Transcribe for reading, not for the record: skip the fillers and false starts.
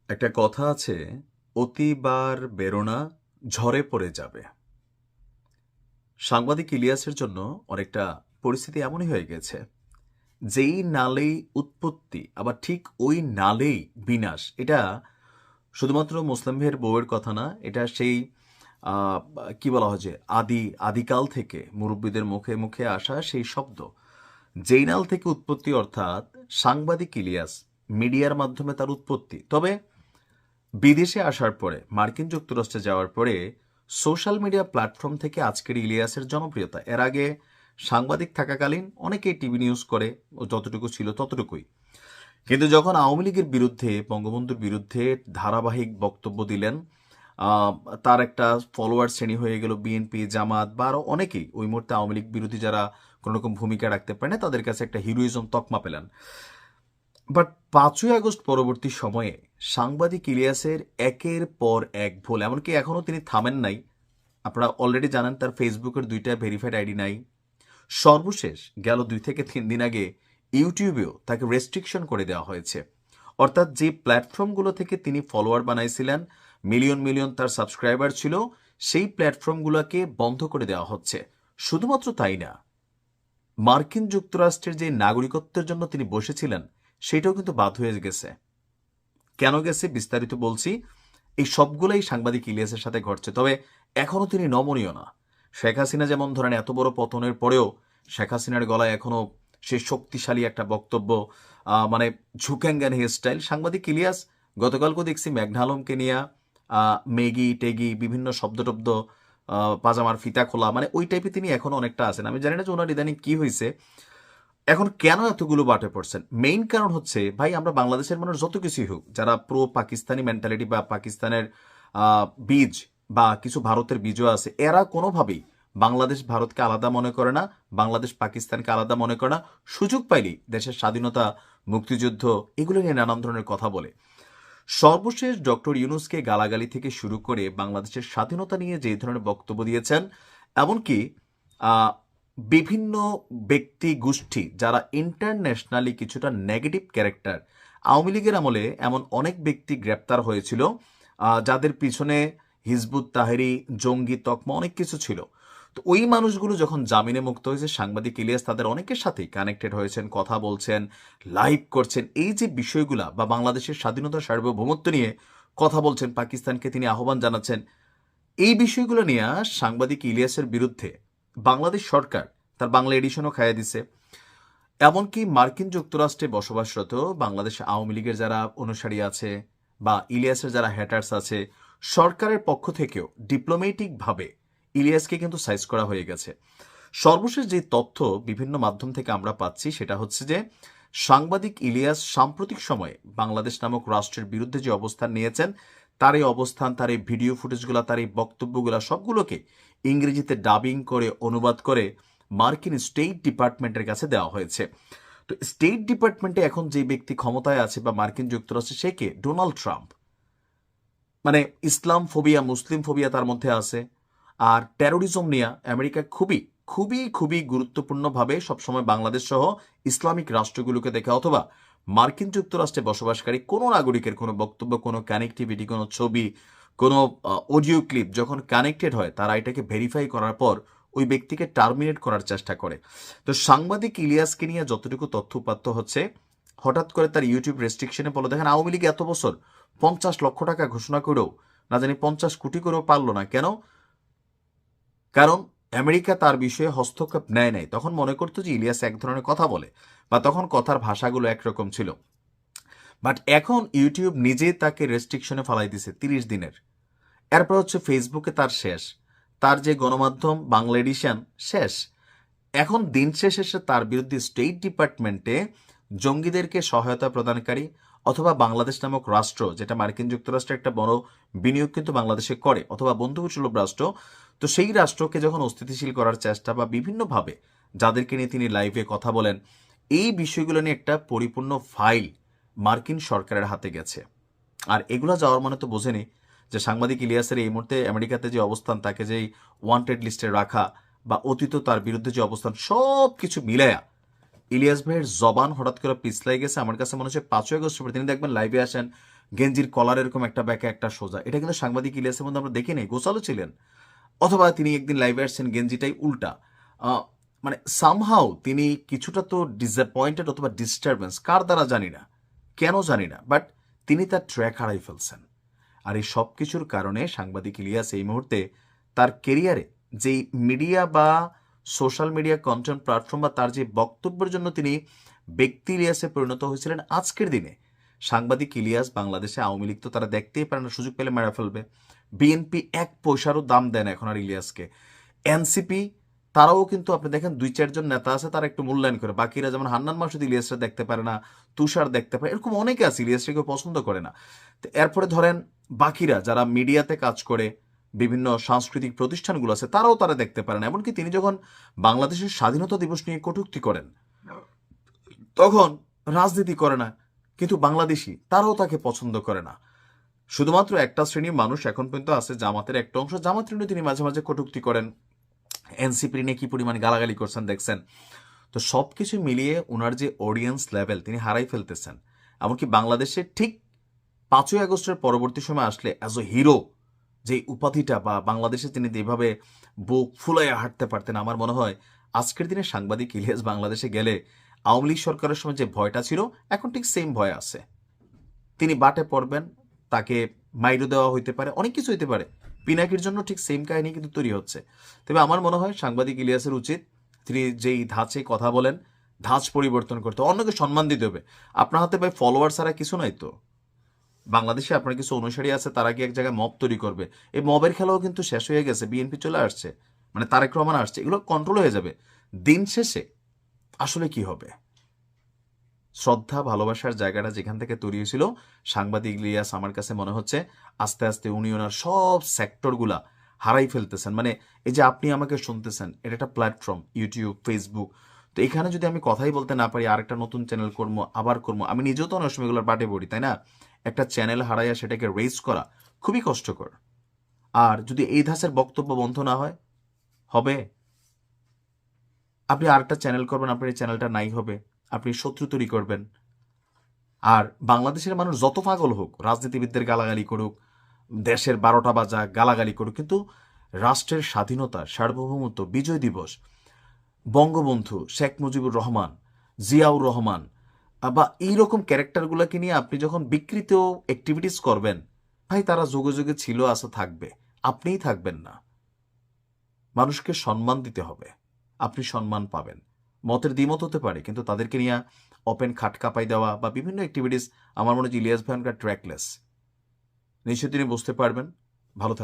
একটা কথা আছে, অতিবার বেরোনা ঝড়ে পড়ে যাবে। সাংবাদিক ইলিয়াসের জন্য অনেকটা পরিস্থিতি এমনই হয়ে গেছে। যেই নালেই উৎপত্তি, আবার ঠিক ওই নালেই বিনাশ। এটা শুধুমাত্র মুসলিম ভাইয়ের বউয়ের কথা না, এটা সেই আহ, কি বলা হয় যে আদিকাল থেকে মুরব্বীদের মুখে মুখে আসা সেই শব্দ। যেই নাল থেকে উৎপত্তি, অর্থাৎ সাংবাদিক ইলিয়াস, মিডিয়ার মাধ্যমে তার উৎপত্তি। তবে বিদেশে আসার পরে, মার্কিন যুক্তরাষ্ট্রে যাওয়ার পরে সোশ্যাল মিডিয়া প্ল্যাটফর্ম থেকে আজকের ইলিয়াসের জনপ্রিয়তা। এর আগে সাংবাদিক থাকাকালীন অনেকেই টিভি নিউজ করে, ও যতটুকু ছিল ততটুকুই। কিন্তু যখন আওয়ামী লীগের বিরুদ্ধে, বঙ্গবন্ধুর বিরুদ্ধে ধারাবাহিক বক্তব্য দিলেন, আহ, তার একটা ফলোয়ার শ্রেণী হয়ে গেল বিএনপি, জামাত বা আরও অনেকেই। ওই মুহূর্তে আওয়ামী লীগ বিরোধী যারা কোনো রকম ভূমিকা রাখতে পারে না, তাদের কাছে একটা হিরোইজম তকমা পেলেন। বাট 5ই আগস্ট পরবর্তী সময়ে সাংবাদিক ইলিয়াসের একের পর এক ভুল, এমনকি এখনও তিনি থামেন নাই। আপনারা অলরেডি জানেন তার ফেসবুকের 2টা ভেরিফাইড আইডি নাই। সর্বশেষ গেল 2 থেকে 3 দিন আগে ইউটিউবেও তাকে রেস্ট্রিকশন করে দেওয়া হয়েছে। অর্থাৎ যে প্ল্যাটফর্মগুলো থেকে তিনি ফলোয়ার বানাইছিলেন, মিলিয়ন মিলিয়ন তার সাবস্ক্রাইবার ছিল, সেই প্ল্যাটফর্মগুলোকে বন্ধ করে দেওয়া হচ্ছে। শুধুমাত্র তাই না, মার্কিন যুক্তরাষ্ট্রের যে নাগরিকত্বের জন্য তিনি বসেছিলেন, সেটাও কিন্তু বাদ হয়ে গেছে। কেন গেছে বিস্তারিত বলছি। এই সবগুলোই সাংবাদিক ইলিয়াসের সাথে ঘটছে। তবে এখনও তিনি নমনীয় না। শেখ হাসিনা যেমন ধরেন এত বড় পতনের পরেও শেখ হাসিনার গলায় এখনও সে শক্তিশালী একটা বক্তব্য, মানে ঝুঁকেঙ্গান হেয়ার স্টাইল। সাংবাদিক ইলিয়াস গতকালকেও দেখছি মেঘনা আলমকে নিয়ে মেগি টেগি বিভিন্ন শব্দ টব্দ, পাজামার ফিতা খোলা, মানে ওই টাইপে তিনি এখনো অনেকটা আছেন। আমি জানি না যে ওনার ইদানিং কি হয়েছে, এখন কেন এতগুলো বাটে পড়ছেন। মেইন কারণ হচ্ছে, ভাই আমরা বাংলাদেশের মানুষ যত কিছুই হোক, যারা প্রো পাকিস্তানি মেন্টালিটি বা পাকিস্তানের বীজ বা কিছু ভারতের বীজও আছে, এরা কোনোভাবেই বাংলাদেশ ভারতকে আলাদা মনে করে না, বাংলাদেশ পাকিস্তানকে আলাদা মনে করে না। সুযোগ পাইলেই দেশের স্বাধীনতা, মুক্তিযুদ্ধ, এগুলো নিয়ে নানান ধরনের কথা বলে। সর্বশেষ ডক্টর ইউনূসকে গালাগালি থেকে শুরু করে বাংলাদেশের স্বাধীনতা নিয়ে যে ধরনের বক্তব্য দিয়েছেন, এমনকি আহ, বিভিন্ন ব্যক্তি গোষ্ঠী যারা ইন্টারন্যাশনালি কিছুটা নেগেটিভ ক্যারেক্টার, আওয়ামী লীগের আমলে এমন অনেক ব্যক্তি গ্রেপ্তার হয়েছিল, যাদের পিছনে হিজবুত তাহরি, জঙ্গি তকমা অনেক কিছু ছিল। তো ওই মানুষগুলো যখন জামিনে মুক্ত হয়েছে, সাংবাদিক ইলিয়াস তাদের অনেকের সাথেই কানেক্টেড হয়েছেন, কথা বলছেন, লাইভ করছেন। এই যে বিষয়গুলা বা বাংলাদেশের স্বাধীনতা সার্বভৌমত্ব নিয়ে কথা বলছেন, পাকিস্তানকে তিনি আহ্বান জানাচ্ছেন, এই বিষয়গুলো নিয়ে সাংবাদিক ইলিয়াসের বিরুদ্ধে বাংলাদেশ সরকার তার বাংলা এডিশনও খাইয়ে দিছে। এমনকি মার্কিন যুক্তরাষ্ট্রে বসবাসরত বাংলাদেশ আওয়ামী লীগের যারা অনুসারী আছে বা ইলিয়াসের যারা হ্যাটার্স আছে, সরকারের পক্ষ থেকেও ডিপ্লোম্যাটিকভাবে ইলিয়াসকে কিন্তু সাইজ করা হয়ে গেছে। সর্বশেষ যে তথ্য বিভিন্ন মাধ্যম থেকে আমরা পাচ্ছি, সেটা হচ্ছে যে সাংবাদিক ইলিয়াস সাম্প্রতিক সময়ে বাংলাদেশ নামক রাষ্ট্রের বিরুদ্ধে যে অবস্থান নিয়েছেন, তার এই অবস্থান, তার এই ভিডিও ফুটেজগুলো, তার এই বক্তব্যগুলো সবগুলোকে ইংরেজিতে ডাবিং করে, অনুবাদ করে মার্কিন স্টেট ডিপার্টমেন্টের কাছে দেওয়া হয়েছে। তো স্টেট ডিপার্টমেন্টে এখন যে ব্যক্তি ক্ষমতায় আছে বা মার্কিন যুক্তরাষ্ট্রে, সে কে? Donald Trump. মানে ইসলাম ফোবিয়া, মুসলিম ফোবিয়া তার মধ্যে আছে। আর টেরোরিজম নিয়ে আমেরিকা খুবই খুবই খুবই গুরুত্বপূর্ণভাবে সবসময় বাংলাদেশ সহ ইসলামিক রাষ্ট্রগুলোকে দেখে, অথবা মার্কিন যুক্তরাষ্ট্রে বসবাসকারী কোনো নাগরিকের কোনো বক্তব্য, কোনো কানেক্টিভিটি, কোনো ছবি, কোনো অডিও ক্লিপ যখন কানেক্টেড হয়, তারা এটাকে ভেরিফাই করার পর ওই ব্যক্তিকে টার্মিনেট করার চেষ্টা করে। তো সাংবাদিক ইলিয়াসকে নিয়ে যতটুকু তথ্য উপাত্ত হচ্ছে, হঠাৎ করে তার ইউটিউব রেস্ট্রিকশনে বলো। দেখেন আওয়ামী লীগ এত বছর 50 লক্ষ টাকা ঘোষণা করেও না জানি 50 কোটি করেও পারলো না। কেন? কারণ আমেরিকা তার বিষয়ে হস্তক্ষেপ নেয় নাই। তখন মনে করতো যে ইলিয়াস এক ধরনের কথা বলে, বা তখন কথার ভাষাগুলো একরকম ছিল। বাট এখন ইউটিউব নিজে তাকে রেস্ট্রিকশনে ফালাই দিছে 30 দিনের। এরপর হচ্ছে ফেসবুকে তার শেষ, তার যে গণমাধ্যম বাংলা এডিশন শেষ। এখন দিন শেষে তার বিরুদ্ধে স্টেট ডিপার্টমেন্টে জঙ্গিদেরকে সহায়তা প্রদানকারী, অথবা বাংলাদেশ নামক রাষ্ট্র, যেটা মার্কিন যুক্তরাষ্ট্রের একটা বড় বিনিয়োগ কিন্তু বাংলাদেশে করে, অথবা বন্ধুসুলভ রাষ্ট্র, তো সেই রাষ্ট্রকে যখন অস্থিতিশীল করার চেষ্টা বা বিভিন্নভাবে যাদেরকে নিয়ে তিনি লাইভে কথা বলেন, এই বিষয়গুলো নিয়ে একটা পরিপূর্ণ ফাইল মার্কিন সরকারের হাতে গেছে। আর এগুলো যাওয়ার মানে তো বোঝেনি যে সাংবাদিক ইলিয়াসের এই মুহূর্তে আমেরিকাতে যে অবস্থান, তাকে যেই ওয়ান্টেড লিস্টে রাখা, বা অতীত তার বিরুদ্ধে যে অবস্থান, সব কিছু মিলায়া ইলিয়াস ভাইয়ের জবান হঠাৎ করে পিছলাই গেছে। আমার কাছে মনে হচ্ছে 5ই আগস্ট তিনি দেখবেন লাইভে আসেন, গেঞ্জির কলার এরকম একটা ব্যাকে একটা সোজা, এটা কিন্তু সাংবাদিক ইলিয়াসের মধ্যে আমরা দেখি নাই। গোছালো ছিলেন। অথবা তিনি একদিন লাইভে আসছেন গেঞ্জিটাই উল্টা। মানে সামহাও তিনি কিছুটা তো ডিসঅ্যাপয়েন্টেড অথবা ডিস্টারবেন্স, কার দ্বারা জানি না, কেন জানি না, বাট তিনি তার ট্র্যাক হারাই ফেলছেন। আর এই সব কিছুর কারণে সাংবাদিক ইলিয়াস এই মুহূর্তে তার কেরিয়ারে যেই মিডিয়া বা সোশ্যাল মিডিয়া কন্টেন্ট প্ল্যাটফর্ম বা তার যে বক্তব্যের জন্য তিনি ব্যক্তি ইলিয়াসে পরিণত হয়েছিলেন, আজকের দিনে সাংবাদিক ইলিয়াস বাংলাদেশে আওয়ামী লীগ তো তারা দেখতেই পারে না, সুযোগ পেলে মেরে ফেলবে। বিএনপি এক পয়সারও দাম দেয় না এখন আর ইলিয়াসকে। এনসিপি তারাও কিন্তু আপনি দেখেন 2-4 জন নেতা আছে, তারা একটু মূল্যায়ন করে। বাকিরা যেমন হান্নান মাসুদ ইলিয়াসরা দেখতে পারে না, তুষার দেখতে পারে, এরকম অনেকে আছে ইলিয়াসকে কেউ পছন্দ করে না। তো এরপরে ধরেন বাকিরা যারা মিডিয়াতে কাজ করে, বিভিন্ন সাংস্কৃতিক প্রতিষ্ঠানগুলো আছে, তারাও তারা দেখতে পারে না। এমনকি তিনি যখন বাংলাদেশের স্বাধীনতা দিবস নিয়ে কটূক্তি করেন, তখন রাজনীতি করে না, কিন্তু বাংলাদেশি তারাও তাকে পছন্দ করে না। শুধুমাত্র একটা শ্রেণীর মানুষ এখন পর্যন্ত আছে, জামাতের একটা অংশ, জামাত নিয়ে তিনি মাঝে মাঝে কটূক্তি করেন, এনসিপি নিয়ে কি পরিমাণ গালাগালি করছেন দেখছেন। তো সব কিছু মিলিয়ে ওনার যে অডিয়েন্স লেভেল তিনি হারাই ফেলতেছেন। এমনকি বাংলাদেশে ঠিক 5ই আগস্টের পরবর্তী সময় আসলে অ্যাজ এ হিরো যে উপাধিটা, বা বাংলাদেশে তিনি যেভাবে বুক ফুলাইয়া হাঁটতে পারতেন, আমার মনে হয় আজকের দিনে সাংবাদিক ইলিয়াস বাংলাদেশে গেলে আওয়ামী লীগ সরকারের সময় যে ভয়টা ছিল, এখন ঠিক সেম ভয় আছে। তিনি বাটে পড়বেন, তাকে মাইরো দেওয়া হইতে পারে, অনেক কিছু হইতে পারে। পিনাকির জন্য ঠিক সেম কাহিনী কিন্তু তৈরি হচ্ছে। তবে আমার মনে হয় সাংবাদিক ইলিয়াসের উচিত তিনি যেই ধাঁচে কথা বলেন, ধাঁচ পরিবর্তন করতে, অন্যকে সম্মান দিতে হবে। আপনার হাতে ভাই ফলোয়ার ছাড়া কিছু নাই তো। বাংলাদেশে আপনার কিছু অনুসারী আছে, তারা কি এক জায়গায় মব তৈরি করবে? এই মবের খেলাও কিন্তু শেষ হয়ে গেছে, বিএনপি চলে আসছে, মানে তারেক রহমান আসছে, এগুলো কন্ট্রোল হয়ে যাবে। দিন শেষে আসলে কি হবে? শ্রদ্ধা ভালোবাসার জায়গাটা যেখান থেকে তৈরি হয়েছিল, সাংবাদিক ইলিয়াস আমার কাছে মনে হচ্ছে আস্তে আস্তে উনি ওনার সব সেক্টরগুলা হারাই ফেলতেছেন। মানে এই যে আপনি আমাকে শুনতেছেন, এটা একটা প্ল্যাটফর্ম, ইউটিউব, ফেসবুক। তো এখানে যদি আমি কথাই বলতে না পারি, আরেকটা নতুন চ্যানেল করবো, আবার করবো, আমি নিজেও তো অনেক সময় এগুলোর বাটে পড়ি, তাই না? একটা চ্যানেল হারাইয়া সেটাকে রেজ করা খুবই কষ্টকর। আর যদি এই ধাঁচের বক্তব্য বন্ধ না হয়, হবে আপনি আরেকটা চ্যানেল করবেন, আপনার এই চ্যানেলটা নাই হবে, আপনি শত্রু তৈরি করবেন। আর বাংলাদেশের মানুষ যত পাগল হোক, রাজনীতিবিদদের গালাগালি করুক, দেশের 12টা বাজা গালাগালি করুক, কিন্তু রাষ্ট্রের স্বাধীনতা, সার্বভৌমত্ব, বিজয় দিবস, বঙ্গবন্ধু শেখ মুজিবুর রহমান, জিয়াউর রহমান বা এইরকম ক্যারেক্টারগুলোকে নিয়ে আপনি যখন বিকৃত অ্যাক্টিভিটিস করবেন, ভাই তারা যুগে যুগে ছিল, আছে, থাকবে, আপনিই থাকবেন না। মানুষকে সম্মান দিতে হবে, আপনি সম্মান পাবেন। মতের দ্বিমত হতে পারে, কিন্তু তাদেরকে নিয়ে ওপেন খাটকাপাই দেওয়া বা বিভিন্ন অ্যাক্টিভিটিস, আমার মনে হয় ইলিয়াস ভাইয়ানকার ট্র্যাকলেস। নিশ্চয়ই তিনি বুঝতে পারবেন। ভালো থাকবেন।